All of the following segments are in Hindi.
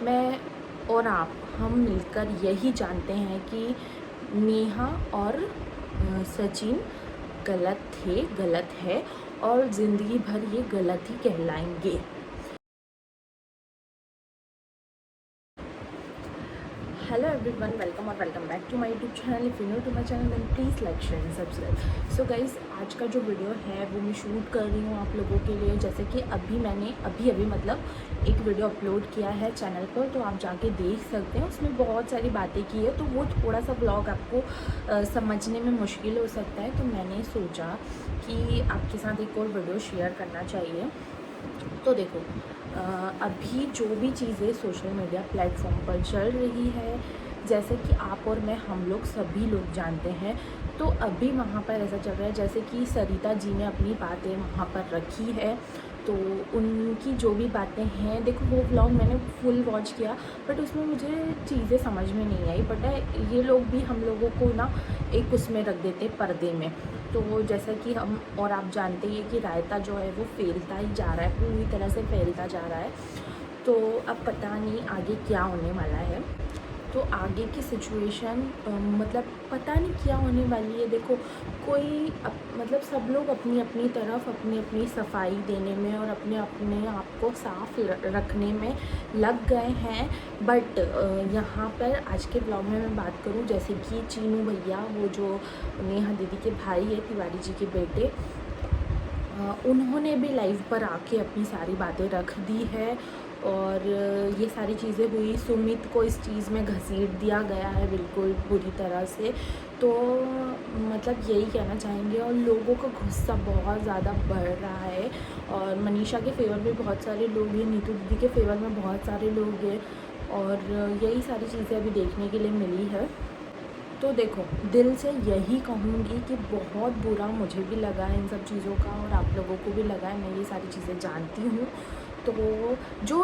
मैं और आप हम मिलकर यही जानते हैं कि नेहा और सचिन गलत है और ज़िंदगी भर ये गलत ही कहलाएंगे। Hello everyone, welcome back to my YouTube channel. If you new to my channel then please like share and subscribe. So guys, आज का जो वीडियो है वो मैं शूट कर रही हूँ आप लोगों के लिए। जैसे कि मैंने अभी मतलब एक वीडियो अपलोड किया है चैनल पर, तो आप जाके देख सकते हैं। उसमें बहुत सारी बातें की है, तो वो थोड़ा सा ब्लॉग आपको समझने में मुश्किल हो सकता है, तो मैंने सोचा कि आपके साथ एक और वीडियो शेयर करना चाहिए। तो देखो, अभी जो भी चीज़ें सोशल मीडिया प्लेटफॉर्म पर चल रही है, जैसे कि आप और मैं हम लोग सभी लोग जानते हैं, तो अभी वहाँ पर ऐसा चल रहा है जैसे कि सरिता जी ने अपनी बातें वहाँ पर रखी है। तो उनकी जो भी बातें हैं, देखो वो व्लॉग मैंने फुल वॉच किया, बट उसमें मुझे चीज़ें समझ में नहीं आई। बट ये लोग भी हम लोगों को ना एक उसमें रख देते पर्दे में। तो जैसा कि हम और आप जानते हैं कि रायता जो है वो फैलता ही जा रहा है, पूरी तरह से फैलता जा रहा है। तो अब पता नहीं आगे क्या होने वाला है। तो आगे की सिचुएशन मतलब पता नहीं क्या होने वाली है। देखो, कोई मतलब सब लोग अपनी अपनी तरफ अपनी अपनी सफाई देने में और अपने अपने आप को साफ रखने में लग गए हैं। बट यहाँ पर आज के ब्लॉग में मैं बात करूँ, जैसे कि चीनू भैया, वो जो नेहा दीदी के भाई है, तिवारी जी के बेटे, उन्होंने भी लाइव पर आके अपनी सारी बातें रख दी है। और ये सारी चीज़ें हुई, सुमित को इस चीज़ में घसीट दिया गया है बिल्कुल बुरी तरह से। तो मतलब यही कहना चाहेंगे, और लोगों का गुस्सा बहुत ज़्यादा बढ़ रहा है। और मनीषा के फेवर में बहुत सारे लोग हैं, नीतू दीदी के फेवर में बहुत सारे लोग हैं, और यही सारी चीज़ें अभी देखने के लिए मिली है। तो देखो, दिल से यही कहूँगी कि बहुत बुरा मुझे भी लगा है इन सब चीज़ों का, और आप लोगों को भी लगा है, मैं ये सारी चीज़ें जानती हूँ। तो जो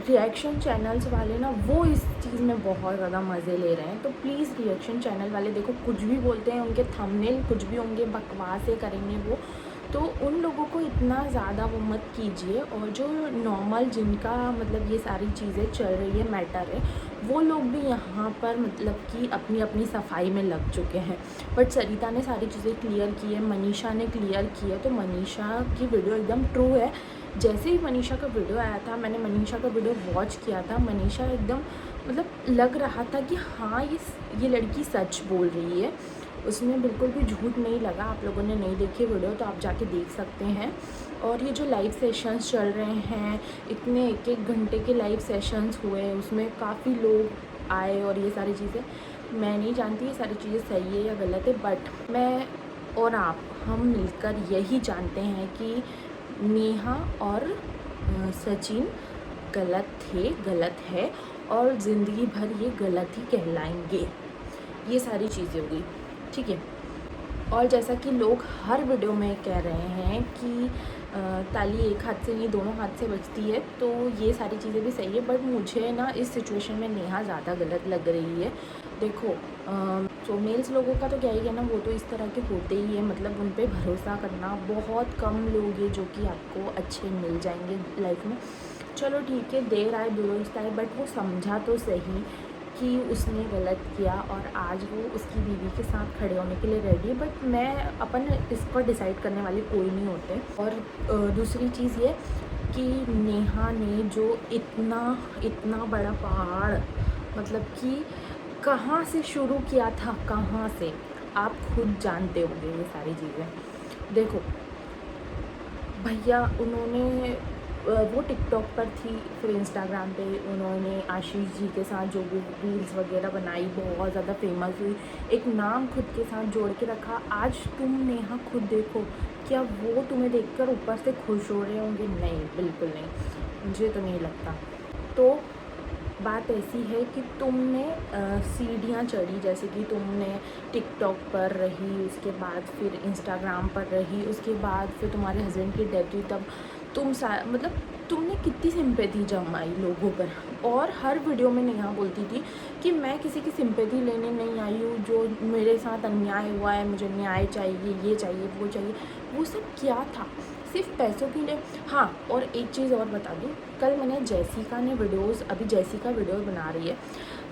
रिएक्शन चैनल्स वाले ना, वो इस चीज़ में बहुत ज़्यादा मज़े ले रहे हैं। तो प्लीज़ रिएक्शन चैनल वाले, देखो कुछ भी बोलते हैं, उनके थंबनेल कुछ भी होंगे, बकवासें करेंगे वो, तो उन लोगों को इतना ज़्यादा वो मत कीजिए। और जो नॉर्मल जिनका मतलब ये सारी चीज़ें चल रही है, मैटर है, वो लोग भी यहाँ पर मतलब कि अपनी अपनी सफाई में लग चुके हैं। बट सरिता ने सारी चीज़ें क्लियर की है, मनीषा ने क्लियर की है। तो मनीषा की वीडियो एकदम ट्रू है। जैसे ही मनीषा का वीडियो आया था, मैंने मनीषा का वीडियो वॉच किया था, मनीषा एकदम मतलब लग रहा था कि हाँ, ये लड़की सच बोल रही है। उसमें बिल्कुल भी झूठ नहीं लगा। आप लोगों ने नहीं देखी वीडियो तो आप जाके देख सकते हैं। और ये जो लाइव सेशंस चल रहे हैं, इतने एक एक घंटे के लाइव सेशंस हुए, उसमें काफ़ी लोग आए, और ये सारी चीज़ें मैं नहीं जानती ये सारी चीज़ें सही है या गलत है। बट मैं और आप हम मिलकर यही जानते हैं कि नेहा और सचिन गलत है और ज़िंदगी भर ये गलत ही कहलाएंगे। ये सारी चीज़ें हुई, ठीक है। और जैसा कि लोग हर वीडियो में कह रहे हैं कि ताली एक हाथ से नहीं दोनों हाथ से बजती है, तो ये सारी चीज़ें भी सही है। बट मुझे ना इस सिचुएशन में नेहा ज़्यादा गलत लग रही है। देखो, तो मेल्स लोगों का तो क्या ही कहना, वो तो इस तरह के होते ही है। मतलब उन पे भरोसा करना, बहुत कम लोग हैं जो कि आपको अच्छे मिल जाएंगे लाइफ में। चलो ठीक है, देर आए दुरुस्त आए, बट वो समझा तो सही कि उसने गलत किया, और आज वो उसकी बीवी के साथ खड़े होने के लिए रेडी है। बट मैं अपन इस पर डिसाइड करने वाले कोई नहीं होते। और दूसरी चीज़ ये कि नेहा ने जो इतना बड़ा पहाड़, मतलब कि कहाँ से शुरू किया था, कहाँ से, आप खुद जानते होंगे ये सारी चीज़ें। देखो भैया, उन्होंने वो टिकटॉक पर थी, फिर इंस्टाग्राम पे उन्होंने आशीष जी के साथ जो भी रील्स वगैरह बनाई, बहुत ज़्यादा फेमस हुई, एक नाम खुद के साथ जोड़ के रखा। आज तुम नेहा खुद देखो, क्या वो तुम्हें देखकर ऊपर से खुश हो रहे होंगे? नहीं, बिल्कुल नहीं, मुझे तो नहीं लगता। तो बात ऐसी है कि तुमने सीढ़ियाँ चढ़ी, जैसे कि तुमने टिकटॉक पर रही, उसके बाद फिर इंस्टाग्राम पर रही, उसके बाद फिर तुम्हारे हस्बैंड की डेथ हुई, तब तुम मतलब तुमने कितनी सिंपैथी जमाई लोगों पर। और हर वीडियो में नेहा बोलती थी कि मैं किसी की सिंपैथी लेने नहीं आई हूँ, जो मेरे साथ अन्याय हुआ है मुझे न्याय चाहिए, ये चाहिए, वो चाहिए। वो सब क्या था? सिर्फ पैसों के लिए। हाँ, और एक चीज़ और बता दूँ, कल मैंने जेसिका ने वीडियोस, अभी जेसिका वीडियो बना रही है,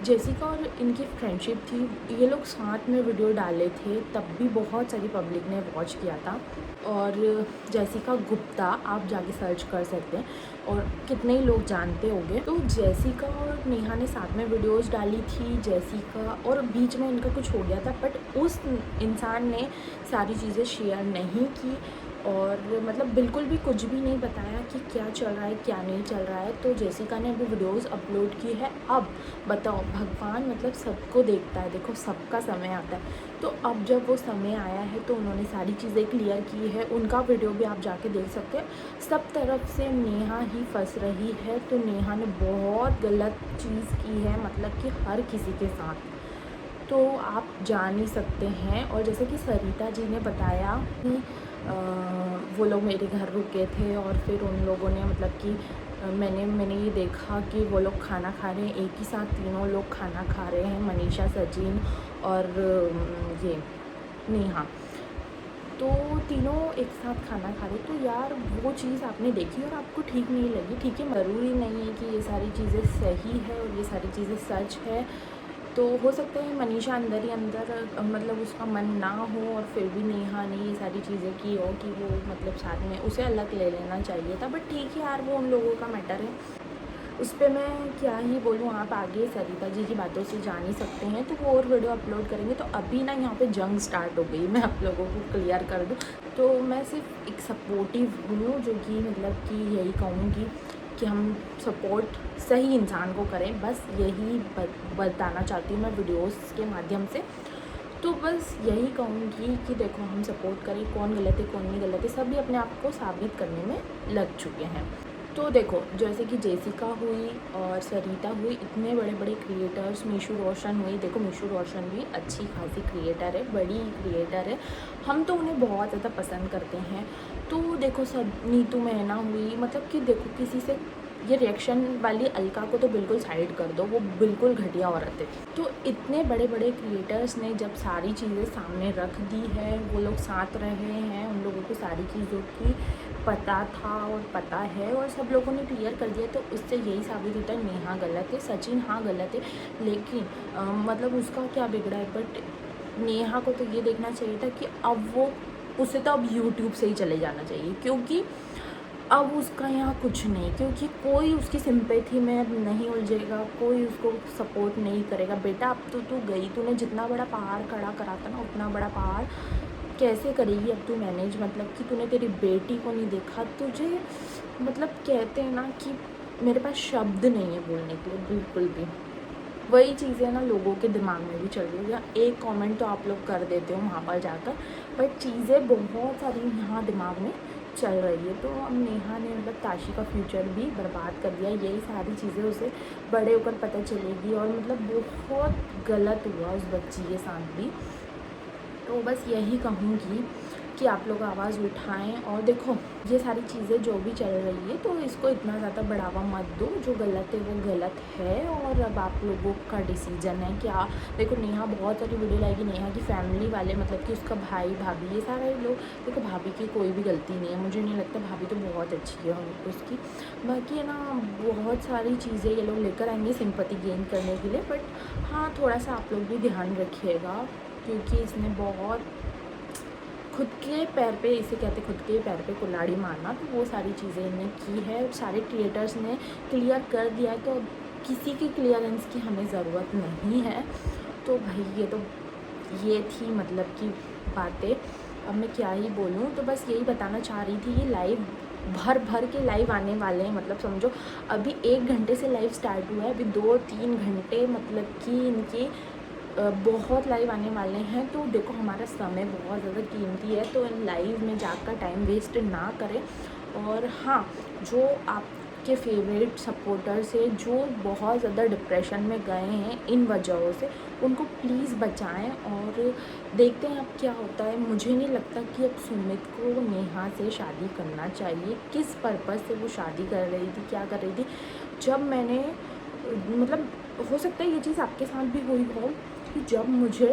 जेसिका और इनकी फ्रेंडशिप थी, ये लोग साथ में वीडियो डाले थे, तब भी बहुत सारी पब्लिक ने वॉच किया था। और जेसिका गुप्ता आप जाके सर्च कर सकते हैं और कितने ही लोग जानते होंगे। तो जेसिका और नेहा ने साथ में वीडियोस डाली थी, जेसिका, और बीच में इनका कुछ हो गया था, बट उस इंसान ने सारी चीज़ें शेयर नहीं की और मतलब बिल्कुल भी कुछ भी नहीं बताया कि क्या चल रहा है क्या नहीं चल रहा है। तो जेसिका ने अभी वीडियोस अपलोड की है। अब बताओ, भगवान मतलब सबको देखता है, देखो सबका समय आता है, तो अब जब वो समय आया है तो उन्होंने सारी चीज़ें क्लियर की है। उनका वीडियो भी आप जाके देख सकते हैं। सब तरफ से नेहा ही फंस रही है, तो नेहा ने बहुत गलत चीज़ की है, मतलब कि हर किसी के साथ, तो आप जान ही सकते हैं। और जैसे कि सरिता जी ने बताया कि वो लोग मेरे घर रुके थे और फिर उन लोगों ने मतलब कि मैंने ये देखा कि वो लोग खाना खा रहे हैं, एक ही साथ तीनों लोग खाना खा रहे हैं, मनीषा, सचिन और ये नेहा, तो तीनों एक साथ खाना खा रहे। तो यार वो चीज़ आपने देखी और आपको ठीक नहीं लगी, ठीक है, ज़रूरी नहीं है कि ये सारी चीज़ें सही है और ये सारी चीज़ें सच है। तो हो सकता है मनीषा अंदर ही अंदर मतलब उसका मन ना हो और फिर भी नेहा ने ये सारी चीज़ें की हो कि वो मतलब साथ में उसे अलग ले लेना चाहिए था, बट ठीक है यार, वो उन लोगों का मैटर है, उस पर मैं क्या ही बोलूँ। आप आगे सरिता जी की बातों से जान ही सकते हैं, तो वो और वीडियो अपलोड करेंगे। तो अभी ना यहाँ पे जंग स्टार्ट हो गई, मैं आप लोगों को क्लियर कर दूँ, तो मैं सिर्फ एक सपोर्टिव हूँ, जो कि मतलब कि यही कहूँगी कि हम सपोर्ट सही इंसान को करें, बस यही बताना चाहती हूँ मैं वीडियोस के माध्यम से। तो बस यही कहूँगी कि देखो, हम सपोर्ट करें, कौन गलत है कौन नहीं गलत है, सभी अपने आप को साबित करने में लग चुके हैं। तो देखो, जैसे कि जेसिका हुई और सरिता हुई, इतने बड़े बड़े क्रिएटर्स, मीशू रोशन हुई, देखो मीशू रोशन भी अच्छी खासी क्रिएटर है, बड़ी क्रिएटर है, हम तो उन्हें बहुत ज़्यादा पसंद करते हैं। तो देखो, सब नीतू मैना हुई, मतलब कि देखो, किसी से ये रिएक्शन वाली अलका को तो बिल्कुल साइड कर दो, वो बिल्कुल घटिया औरत है। तो इतने बड़े बड़े क्रिएटर्स ने जब सारी चीज़ें सामने रख दी है, वो लोग साथ रहे हैं, उन लोगों को सारी चीज़ों की पता था और पता है और सब लोगों ने क्लियर कर दिया, तो उससे यही साबित होता है नेहा गलत है, सचिन हाँ गलत है, लेकिन मतलब उसका क्या बिगड़ा है। बट नेहा को तो ये देखना चाहिए था कि अब वो, उसे तो अब यूट्यूब से ही चले जाना चाहिए, क्योंकि अब उसका यहाँ कुछ नहीं, क्योंकि कोई उसकी सिंपैथी में अब नहीं उलझेगा, कोई उसको सपोर्ट नहीं करेगा। बेटा, अब तो तू गई, तूने जितना बड़ा पहाड़ खड़ा करा था ना, उतना बड़ा पहाड़ कैसे करेगी अब तू मैनेज, मतलब कि तूने तेरी बेटी को नहीं देखा, तुझे मतलब कहते हैं ना कि मेरे पास शब्द नहीं है बोलने के लिए, बिल्कुल भी। वही चीज़ें ना लोगों के दिमाग में भी चल रही है, या एक कमेंट तो आप लोग कर देते हो वहाँ पर जाकर, बट चीज़ें बहुत सारी यहाँ दिमाग में चल रही है। तो अब नेहा ने मतलब ताशी का फ्यूचर भी बर्बाद कर दिया, यही सारी चीज़ें उसे बड़े होकर पता चलेगी, और मतलब बहुत गलत हुआ उस बच्ची के साथ भी। तो बस यही कहूँगी कि आप लोग आवाज़ उठाएं, और देखो, ये सारी चीज़ें जो भी चल रही है, तो इसको इतना ज़्यादा बढ़ावा मत दो, जो गलत है वो गलत है, और अब आप लोगों का डिसीजन है क्या। देखो, नेहा बहुत सारी वीडियो लाएगी, नेहा की फैमिली वाले, मतलब कि उसका भाई भाभी, ये सारे लोग, देखो भाभी की कोई भी गलती नहीं है, मुझे नहीं लगता, भाभी तो बहुत अच्छी है उसकी। बाकी है ना, बहुत सारी चीज़ें ये लोग लेकर आएंगे सिंपैथी गेन करने के लिए, बट हाँ, थोड़ा सा आप लोग भी ध्यान रखिएगा, क्योंकि इसने बहुत खुद के पैर पे, इसे कहते खुद के पैर पे कुल्हाड़ी मारना, तो वो सारी चीज़ें इन्होंने की है, सारे क्रिएटर्स ने क्लियर कर दिया है, तो किसी की क्लियरेंस की हमें ज़रूरत नहीं है। तो भाई ये थी मतलब कि बातें, अब मैं क्या ही बोलूँ। तो बस यही बताना चाह रही थी, ये लाइव भर के लाइव आने वाले हैं, मतलब समझो अभी 1 घंटे से लाइव स्टार्ट हुआ है, अभी 2-3 घंटे मतलब कि इनके बहुत लाइव आने वाले हैं। तो देखो, हमारा समय बहुत ज़्यादा कीमती है, तो लाइव में जाकर टाइम वेस्ट ना करें। और हाँ, जो आपके फेवरेट सपोर्टर्स हैं, जो बहुत ज़्यादा डिप्रेशन में गए हैं इन वजहों से, उनको प्लीज़ बचाएं, और देखते हैं अब क्या होता है। मुझे नहीं लगता कि अब सुमित को नेहा से शादी करना चाहिए। किस पर्पज़ से वो शादी कर रही थी, क्या कर रही थी। जब मैंने मतलब, हो सकता है ये चीज़ आपके साथ भी हुई हो, कि जब मुझे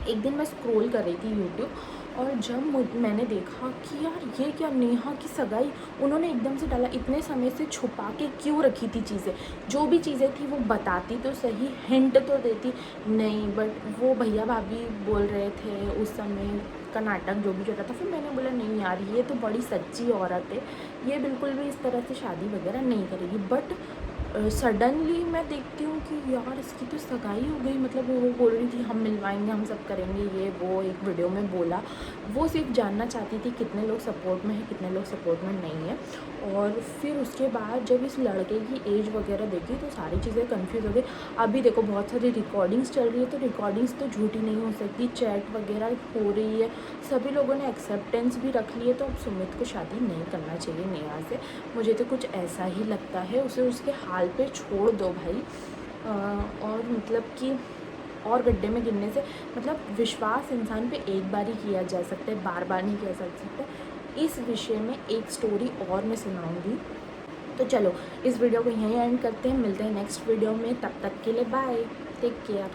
एक दिन मैं स्क्रॉल कर रही थी यूट्यूब, और जब मैंने देखा कि यार ये क्या, नेहा की सगाई उन्होंने एकदम से डाला, इतने समय से छुपा के क्यों रखी थी चीज़ें, जो भी चीज़ें थी वो बताती तो सही, हिंट तो देती नहीं, बट वो भैया भाभी बोल रहे थे उस समय का नाटक जो भी चल रहा था। फिर मैंने बोला नहीं यार, ये तो बड़ी सच्ची औरत है, ये बिल्कुल भी इस तरह से शादी वगैरह नहीं करेगी। बट सडनली मैं देखती हूँ कि यार इसकी तो सगाई हो गई, मतलब वो बोल रही थी हम मिलवाएंगे, हम सब करेंगे, ये वो एक वीडियो में बोला। वो सिर्फ जानना चाहती थी कितने लोग सपोर्ट में हैं, कितने लोग सपोर्ट में नहीं है। और फिर उसके बाद जब इस लड़के की एज वगैरह देखी तो सारी चीज़ें कंफ्यूज हो गई। अभी देखो बहुत सारी रिकॉर्डिंग्स चल रही है, तो रिकॉर्डिंग्स तो झूठी नहीं हो सकती, चैट वगैरह हो रही है, सभी लोगों ने एक्सेप्टेंस भी रख ली है। तो अब सुमित को शादी नहीं करना चाहिए नेहा से, मुझे तो कुछ ऐसा ही लगता है। उसे उसके हाल पे छोड़ दो भाई। और मतलब कि और गड्ढे में गिरने से, मतलब विश्वास इंसान पे एक बार ही किया जा सकता है, बार बार नहीं किया जा सकता। इस विषय में एक स्टोरी और मैं सुनाऊंगी। तो चलो इस वीडियो को यहीं एंड करते हैं, मिलते हैं नेक्स्ट वीडियो में, तब तक के लिए बाय, टेक केयर।